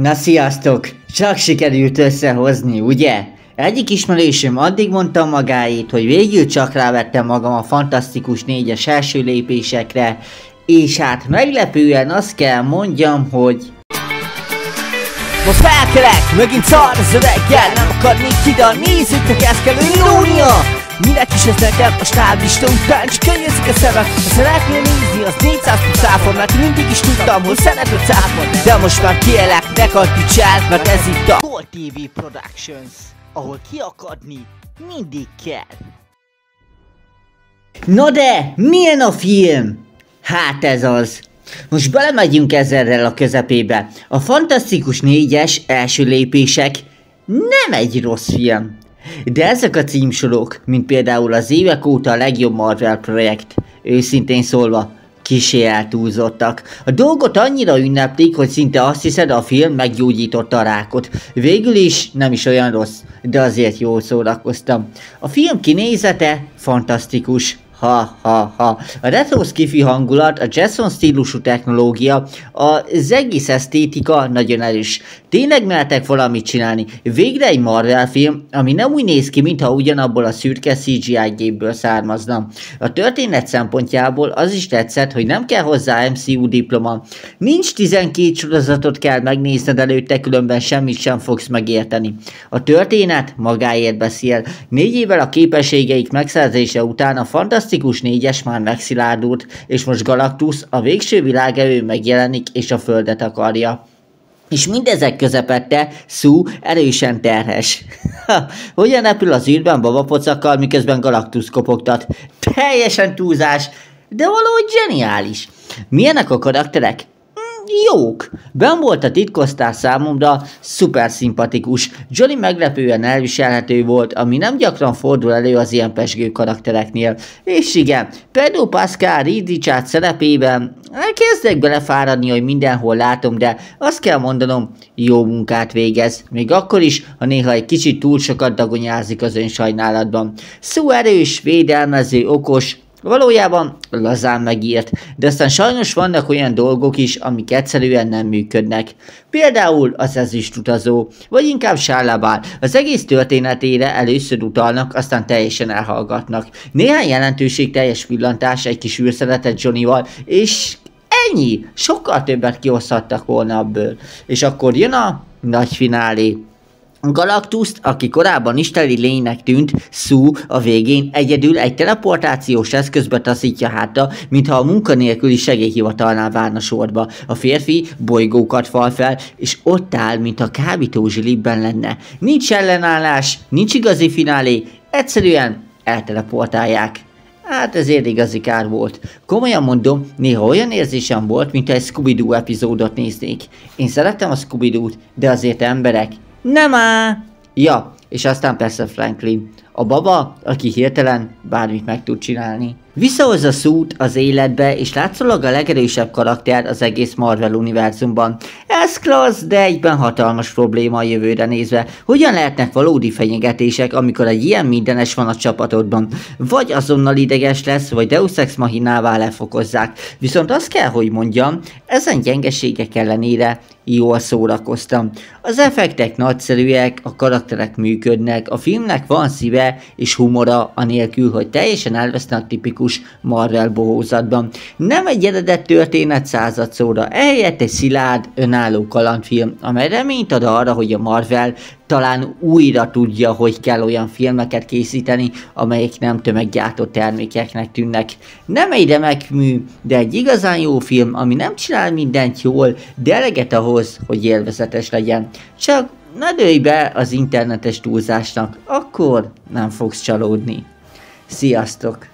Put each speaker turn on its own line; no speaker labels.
Na sziasztok! Csak sikerült összehozni, ugye? Egyik ismerősöm addig mondta magáét, hogy végül csak rávettem magam a Fantasztikus 4-es első lépésekre, és hát meglepően azt kell mondjam, hogy...
Most felkelek, megint szar az öreggel, nem akarnék ide, nézzétek, ezt kell irónia! Minek is ez nekem a stáblista után, csak könnyezik a szemek. Ha szeretnél nézni, az 400 cáfon, mert mindig is tudtam, hogy szeretett cáfon. De most már kielek, ne kattíts el, mert ez itt a Gold TV Productions, ahol kiakadni mindig kell.
Na de, milyen a film? Hát ez az. Most belemegyünk ezerrel a közepébe. A Fantasztikus 4-es első lépések nem egy rossz film. De ezek a címsorok, mint például az évek óta a legjobb Marvel projekt, őszintén szólva, kissé eltúlzottak. A dolgot annyira ünneplik, hogy szinte azt hiszed, a film meggyógyította a rákot. Végül is nem is olyan rossz, de azért jól szórakoztam. A film kinézete fantasztikus. Ha. A retro skifi hangulat, a Jetson stílusú technológia, az egész esztétika nagyon erős. Tényleg mertek valamit csinálni. Végre egy Marvel film, ami nem úgy néz ki, mintha ugyanabból a szürke CGI gépből származna. A történet szempontjából az is tetszett, hogy nem kell hozzá MCU diploma. Nincs 12 sorozatot kell megnézned előtte, különben semmit sem fogsz megérteni. A történet magáért beszél. 4 évvel a képességeik megszerzése után a Fantasztikus 4-es már megszilárdult, és most Galactus, a végső világerő megjelenik és a Földet akarja. És mindezek közepette Sue erősen terhes. Hogyan repül az űrben babapocakkal, miközben Galactus kopogtat? Teljesen túlzás, de valahogy zseniális. Milyenek a karakterek? Jók. Ben volt a titkosztár számomra, szuper szimpatikus. Johnny meglepően elviselhető volt, ami nem gyakran fordul elő az ilyen pezsgő karaktereknél. És igen, Pedro Pascal Reed Richards szerepében kezdek belefáradni, hogy mindenhol látom, de azt kell mondanom, jó munkát végez. Még akkor is, ha néha egy kicsit túl sokat dagonyázik az önsajnálatban. Sue erős, védelmező, okos, valójában lazán megírt, de aztán sajnos vannak olyan dolgok is, amik egyszerűen nem működnek. Például az ezüstutazó, vagy inkább Sálabál. Az egész történetére először utalnak, aztán teljesen elhallgatnak. Néhány jelentőségteljes pillantás, egy kis űrszeletet Johnnyval, és ennyi! Sokkal többet kihozhattak volna abból. És akkor jön a nagy finálé. Galactust, aki korábban isteni lénynek tűnt, Sue a végén egyedül egy teleportációs eszközbe taszítja hátra, mintha a munkanélküli segélyhivatalnál várna sorba. A férfi bolygókat fal fel, és ott áll, mintha kábítózsilibben lenne. Nincs ellenállás, nincs igazi finálé, egyszerűen elteleportálják. Hát ezért igazi kár volt. Komolyan mondom, néha olyan érzésem volt, mintha egy Scooby-Doo epizódot néznék. Én szerettem a Scooby-Doo-t, de azért emberek. Nem áll! Ja, és aztán persze Franklin. A baba, aki hirtelen bármit meg tud csinálni. Visszahozza Sue-t az életbe, és látszólag a legerősebb karakter az egész Marvel univerzumban. Ez klassz, de egyben hatalmas probléma a jövőre nézve. Hogyan lehetnek valódi fenyegetések, amikor egy ilyen mindenes van a csapatodban? Vagy azonnal ideges lesz, vagy Deus Ex Machinává lefokozzák. Viszont azt kell, hogy mondjam, ezen gyengeségek ellenére jól szórakoztam. Az effektek nagyszerűek, a karakterek működnek, a filmnek van szíve és humora, anélkül, hogy teljesen elveszne a tipikus Marvel bohózatban. Nem egy eredet történet századszóra, ehelyett egy szilárd, önálló kalandfilm, amely reményt ad arra, hogy a Marvel talán újra tudja, hogy kell olyan filmeket készíteni, amelyek nem tömeggyártott termékeknek tűnnek. Nem egy remek mű, de egy igazán jó film, ami nem csinál mindent jól, de eleget ahhoz, hogy élvezetes legyen. Csak ne dőlj be az internetes túlzásnak, akkor nem fogsz csalódni. Sziasztok!